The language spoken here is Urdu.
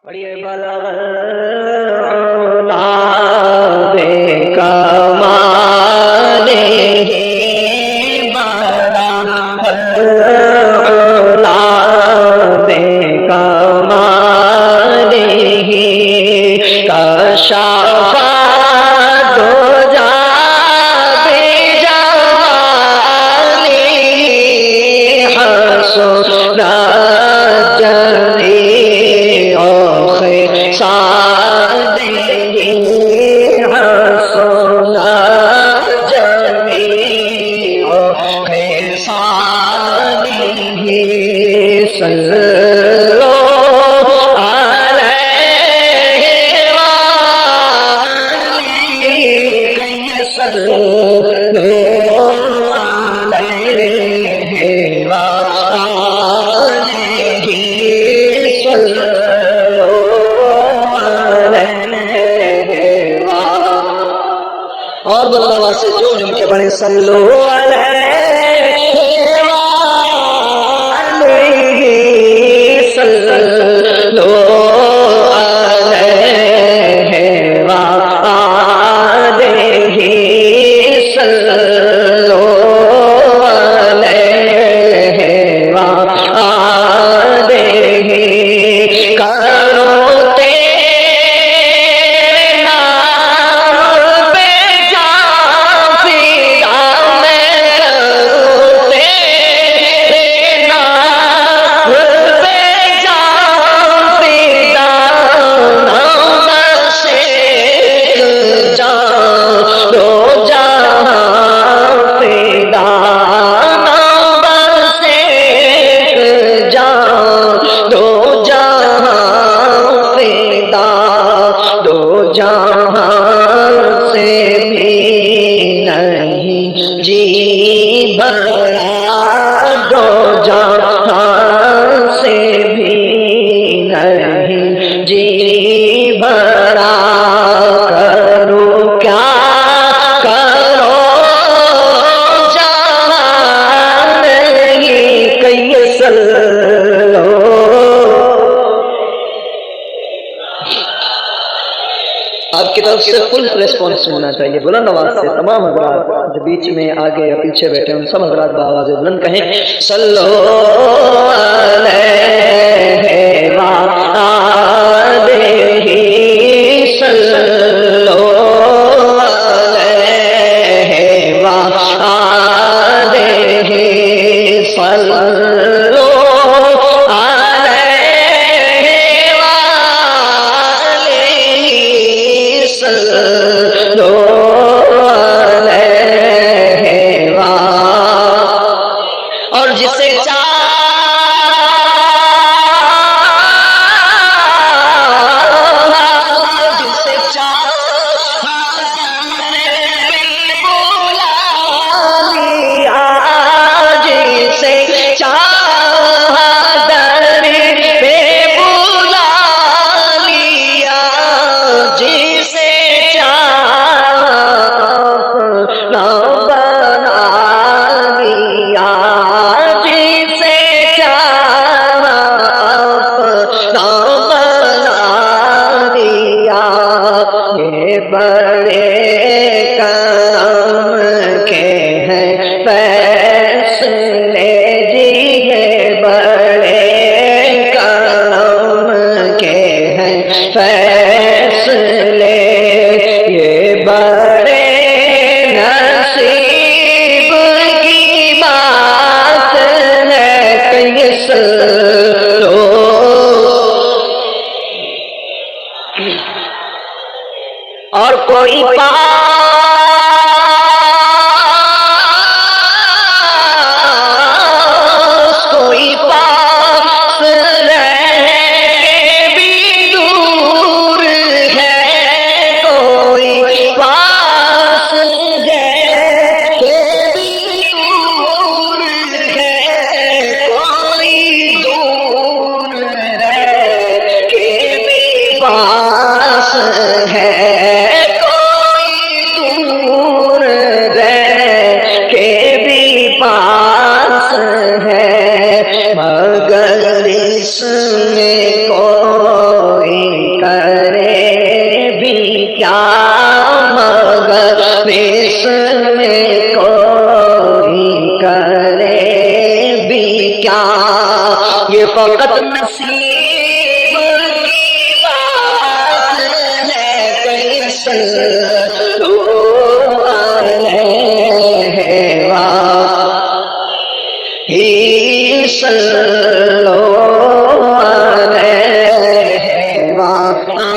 پڑھیے بلغ العلا بے کمالہ بلغ العلا بے کمالہ کشف الدجی بجمالہ حسنت جمیع خصالہ حسنت جمیع خصالہ صلو علیہ وآلہ صلو علیہ وآلہ صلو علیہ اور بلوا سے جو جم کے بڑے صلو علیہ وآلہ صلو علیہ وآلہ صلو علیہ وآلہ کرو تیرے نام پہ جان فدا میں کرو تیرے نام پہ جان فدا نام سے جان دو جہاں فدا نام سے جان دو جہاں فدا دو جہاں سے بھی نہیں جی بھرا دو جہاں سے بھی نہیں جی بھرا کرو کیا کرو جہاں نہیں کئی صلو آپ کی طرف سے فل ریسپانس ملنا چاہیے بلند آواز سے تمام حضرات جو بیچ میں آگے یا پیچھے بیٹھے ہیں ان سب حضرات بآواز بلند کہیں صلو علیہ وآلہ صلو علیہ وآلہ صلو صلو علیہ وآلہ اور جسے جسے بڑے کام کے ہیں فیصلے جی ہے بڑے کام کے ہیں فیصلے یہ بڑے نصیب کی بات ہے کہ صلو اور کوئی پاس رہ کے بھی دور ہے کوئی پاس رہ کے بھی دور ہے کوئی دور رہ کے بھی پاس ہے مگر اس میں کوئی مگر اس میں کوئی کرے بھی کیا، یہ فقط نصیب کی بات ہے کہ صلو علیہ ہی صلو علیہ وآلہ